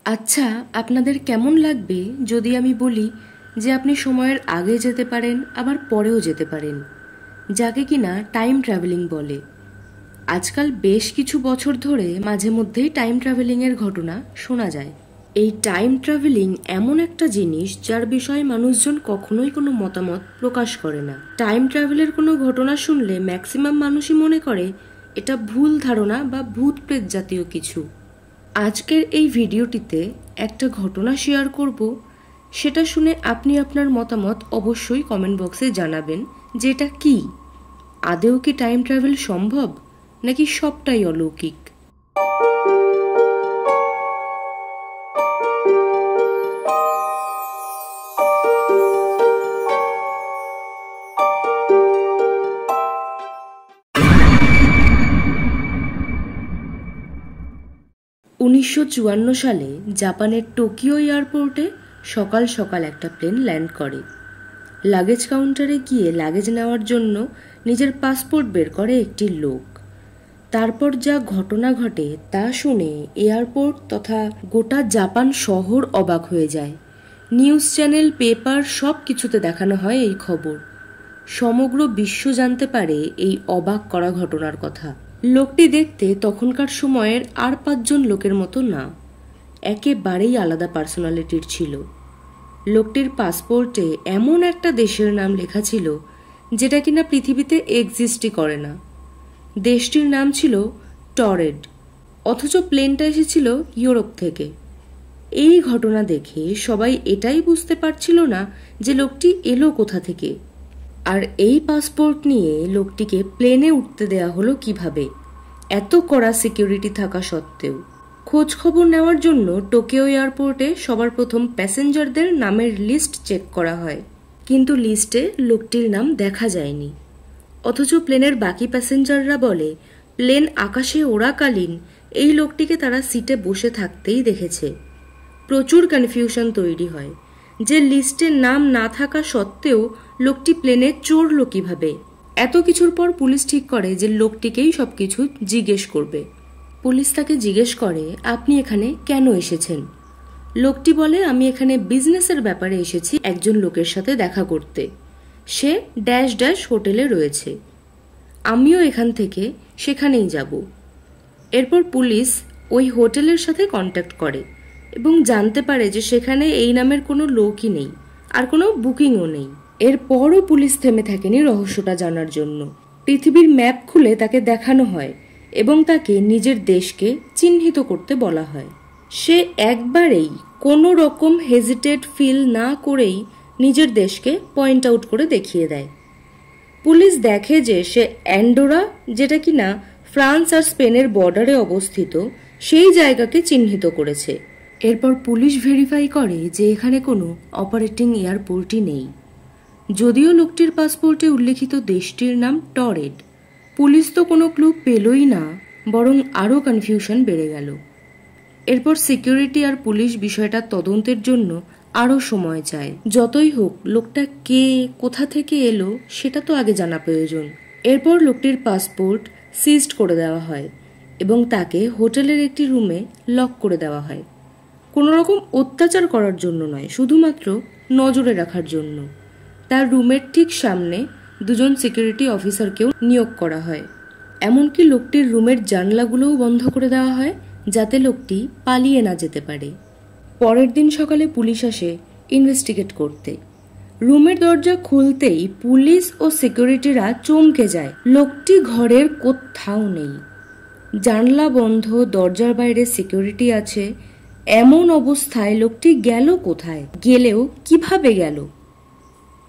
আচ্ছা, আপনাদের কেমন লাগবে যদি আমি বলি যে আপনি সময়ের আগে যেতে পারেন, আবার পরেও যেতে পারেন, যাকে কিনা টাইম ট্রাভেলিং বলে। আজকাল বেশ কিছু বছর ধরে মাঝে মধ্যেই টাইম ট্রাভেলিংয়ের ঘটনা শোনা যায়। এই টাইম ট্রাভেলিং এমন একটা জিনিস যার বিষয়ে মানুষজন কখনোই কোনো মতামত প্রকাশ করে না। টাইম ট্রাভেলের কোনো ঘটনা শুনলে ম্যাক্সিমাম মানুষই মনে করে এটা ভুল ধারণা বা ভূত প্রেত জাতীয় কিছু। আজকের এই ভিডিওটিতে একটা ঘটনা শেয়ার করব, সেটা শুনে আপনি আপনার মতামত অবশ্যই কমেন্ট বক্সে জানাবেন যে এটা কি, আদেও কি টাইম ট্রাভেল সম্ভব নাকি সবটাই অলৌকিক। উনিশশো সালে জাপানের টোকিও এয়ারপোর্টে সকাল সকাল একটা প্লেন ল্যান্ড করে। লাগেজ কাউন্টারে গিয়ে লাগেজ নেওয়ার জন্য নিজের পাসপোর্ট বের করে একটি লোক। তারপর যা ঘটনা ঘটে তা শুনে এয়ারপোর্ট তথা গোটা জাপান শহর অবাক হয়ে যায়। নিউজ চ্যানেল, পেপার সব কিছুতে দেখানো হয় এই খবর। সমগ্র বিশ্ব জানতে পারে এই অবাক করা ঘটনার কথা। লোকটি দেখতে তখনকার সময়ের আর 5 জন লোকের মতো না, একেবারেই আলাদা পার্সোনালিটির ছিল। লোকটির পাসপোর্টে এমন একটা দেশের নাম লেখা ছিল যেটা কিনা পৃথিবীতে এক্সিস্টই করে না। দেশটির নাম ছিল টরেড, অথচ প্লেনটা এসেছিল ইউরোপ থেকে। এই ঘটনা দেখে সবাই এটাই বুঝতে পারছিল না যে লোকটি এলো কোথা থেকে, আর এই পাসপোর্ট নিয়ে লোকটিকে প্লেনে উঠতে দেয়া হলো কিভাবে, এত কড়া সিকিউরিটি থাকা সত্ত্বেও। খোঁজ খবর নেওয়ার জন্য টোকিও এয়ারপোর্টে সবার প্রথম প্যাসেঞ্জারদের নামের লিস্ট চেক করা হয়, কিন্তু লিস্টে লোকটির নাম দেখা যায়নি। অথচ প্লেনের বাকি প্যাসেঞ্জাররা বলে প্লেন আকাশে ওড়াকালীন এই লোকটিকে তারা সিটে বসে থাকতেই দেখেছে। প্রচুর কনফিউশন তৈরি হয় যে লিস্টে নাম না থাকা সত্ত্বেও লোকটি প্লেনে চড়ল কিভাবে। এত কিছুর পর পুলিশ ঠিক করে যে লোকটিকেই সবকিছু জিজ্ঞেস করবে। পুলিশ তাকে জিজ্ঞেস করে, আপনি এখানে কেন এসেছেন? লোকটি বলে, আমি এখানে বিজনেসের ব্যাপারে এসেছি একজন লোকের সাথে দেখা করতে। সে ড্যাশ ড্যাশ হোটেলে রয়েছে, আমিও এখান থেকে সেখানেই যাব। এরপর পুলিশ ওই হোটেলের সাথে কন্ট্যাক্ট করে এবং জানতে পারে যে সেখানে এই নামের কোনো লোকই নেই, আর কোনো বুকিংও নেই। এরপরও পুলিশ থেমে থাকেনি রহস্যটা জানার জন্য। পৃথিবীর ম্যাপ খুলে তাকে দেখানো হয় এবং তাকে নিজের দেশকে চিহ্নিত করতে বলা হয়। সে একবারেই কোনো রকম হেজিটেট ফিল না করেই নিজের দেশকে পয়েন্ট আউট করে দেখিয়ে দেয়। পুলিশ দেখে যে সে অ্যান্ডোরা, যেটা কিনা ফ্রান্স আর স্পেনের বর্ডারে অবস্থিত, সেই জায়গাকে চিহ্নিত করেছে। এরপর পুলিশ ভেরিফাই করে যে এখানে কোনো অপারেটিং এয়ারপোর্টই নেই, যদিও লোকটির পাসপোর্টে উল্লেখিত দেশটির নাম টরেড। পুলিশ তো কোনো ক্লু পেলই না, বরং আরও কনফিউশন বেড়ে গেল। এরপর সিকিউরিটি আর পুলিশ বিষয়টা তদন্তের জন্য আরও সময় চায়। যতই হোক, লোকটা কে, কোথা থেকে এলো সেটা তো আগে জানা প্রয়োজন। এরপর লোকটির পাসপোর্ট সিজড করে দেওয়া হয় এবং তাকে হোটেলের একটি রুমে লক করে দেওয়া হয়। কোনো রকম অত্যাচার করার জন্য নয়, শুধুমাত্র নজরে রাখার জন্য। তার রুমের ঠিক সামনে 2 জন সিকিউরিটি অফিসারকেও নিয়োগ করা হয়। এমনকি লোকটির রুমের জানলাগুলোও বন্ধ করে দেওয়া হয় যাতে লোকটি পালিয়ে না যেতে পারে। পরের দিন সকালে পুলিশ আসে ইনভেস্টিগেট করতে। রুমের দরজা খুলতেই পুলিশ ও সিকিউরিটিরা চমকে যায়। লোকটি ঘরের কোথাও নেই, জানলা বন্ধ, দরজার বাইরে সিকিউরিটি আছে। এমন অবস্থায় লোকটি গেল কোথায়, গেলেও কিভাবে গেল?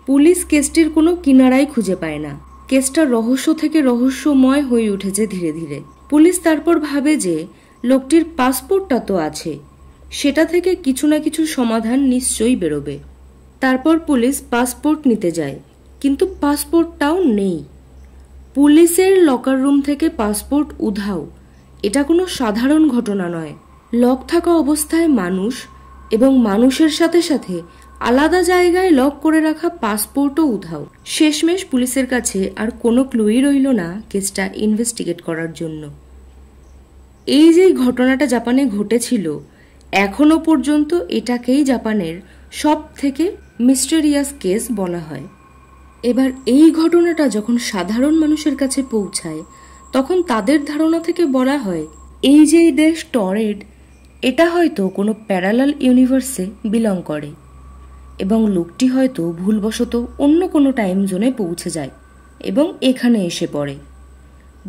পুলিশ কেসটির কোনো কিনারাই খুঁজে পায় না। কেসটা রহস্য থেকে রহস্যময় হয়ে উঠেছে ধীরে ধীরে। পুলিশ তারপর ভাবে যে লোকটির পাসপোর্টটা তো আছে, সেটা থেকে কিছু না কিছু সমাধান নিশ্চয়ই বেরোবে। তারপর পুলিশ পাসপোর্ট নিতে যায়, কিন্তু পাসপোর্টটাও নেই। পুলিশের লকার রুম থেকে পাসপোর্ট উধাও। এটা কোনো সাধারণ ঘটনা নয়। লক থাকা অবস্থায় মানুষ এবং মানুষের সাথে সাথে আলাদা জায়গায় লক করে রাখা পাসপোর্টও উধাও। শেষমেশ পুলিশের কাছে আর কোনো ক্লুই রইল না কেসটা ইনভেস্টিগেট করার জন্য। এই যে ঘটনাটা জাপানে ঘটেছিল, এখনো পর্যন্ত এটাকেই জাপানের সব থেকে মিস্টেরিয়াস কেস বলা হয়। এবার এই ঘটনাটা যখন সাধারণ মানুষের কাছে পৌঁছায় তখন তাদের ধারণা থেকে বলা হয় এই যে দেশ টরেড, এটা হয়তো কোনো প্যারালাল ইউনিভার্সে বিলং করে এবং লোকটি হয়তো ভুলবশত অন্য কোনো টাইম জোনে পৌঁছে যায় এবং এখানে এসে পড়ে।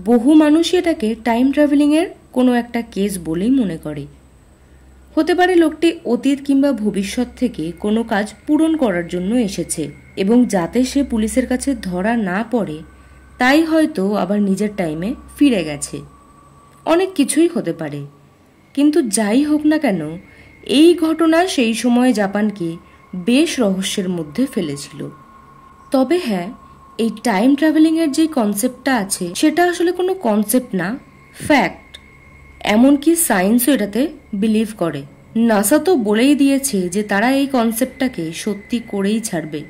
বহু মানুষই এটাকে টাইম ট্রাভেলিংয়ের কোনো একটা কেস বলেই মনে করে। হতে পারে লোকটি অতীত কিংবা ভবিষ্যৎ থেকে কোনো কাজ পূরণ করার জন্য এসেছে এবং যাতে সে পুলিশের কাছে ধরা না পড়ে তাই হয়তো আবার নিজের টাইমে ফিরে গেছে। অনেক কিছুই হতে পারে, কিন্তু যাই হোক না কেন এই ঘটনা সেই সময় জাপানকে বেশ রহস্যের মধ্যে ফেলেছিল। তবে হ্যাঁ, এই টাইম ট্রাভেলিংয়ের যে কনসেপ্টটা আছে সেটা আসলে কোনো কনসেপ্ট না, ফ্যাক্ট। এমনকি সায়েন্সও এটাতে বিলিভ করে। নাসা তো বলেই দিয়েছে যে তারা এই কনসেপ্টটাকে সত্যি করেই ছাড়বে।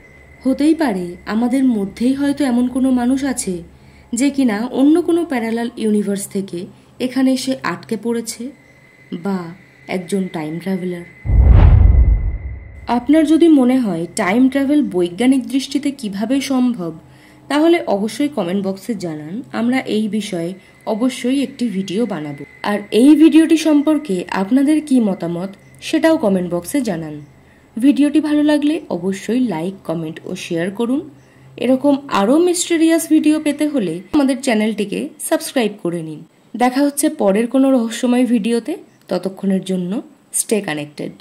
হতেই পারে আমাদের মধ্যেই হয়তো এমন কোনো মানুষ আছে যে কিনা অন্য কোনো প্যারালাল ইউনিভার্স থেকে এখানে এসে আটকে পড়েছে, বা একজন টাইম ট্রাভেলার। আপনার যদি মনে হয় টাইম ট্রাভেল বৈজ্ঞানিক দৃষ্টিতে কিভাবে সম্ভব, তাহলে অবশ্যই কমেন্ট বক্সে জানান। আমরা এই বিষয়ে অবশ্যই একটি ভিডিও বানাবো। আর এই ভিডিওটি সম্পর্কে আপনাদের কি মতামত সেটাও কমেন্ট বক্সে জানান। ভিডিওটি ভালো লাগলে অবশ্যই লাইক, কমেন্ট ও শেয়ার করুন। এরকম আরও মিস্টেরিয়াস ভিডিও পেতে হলে আমাদের চ্যানেলটিকে সাবস্ক্রাইব করে নিন। দেখা হচ্ছে পরের কোনো রহস্যময় ভিডিওতে। ততক্ষণের জন্য স্টে কানেক্টেড।